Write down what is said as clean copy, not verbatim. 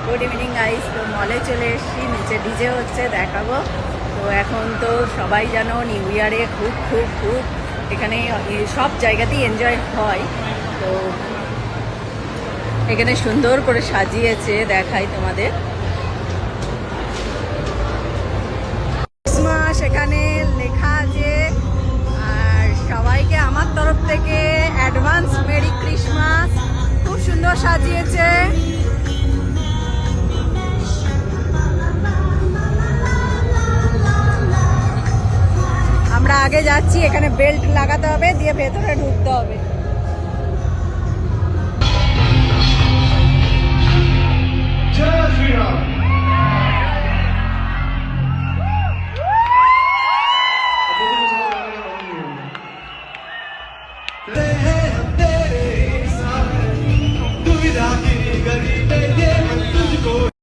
Good evening guys. তো মলে চলে এসেছি, নিচে ডিজে হচ্ছে, দেখাবো। তো এখন তো সবাই জানো নিউ ইয়ারে খুব খুব খুব এখানে সব জায়গাতেই এনজয় হয়। তো এখানে সুন্দর করে সাজিয়েছে, দেখাই তোমাদের। ক্রিসমাস এখানে লেখা আছে, আর সবাইকে আমার তরফ থেকে অ্যাডভান্স মেরি ক্রিসমাস। খুব সুন্দর সাজিয়েছে। আমরা আগে যাচ্ছি, এখানে বেল্ট লাগাতে হবে, দিয়ে ভেতরে ঢুকতে হবে।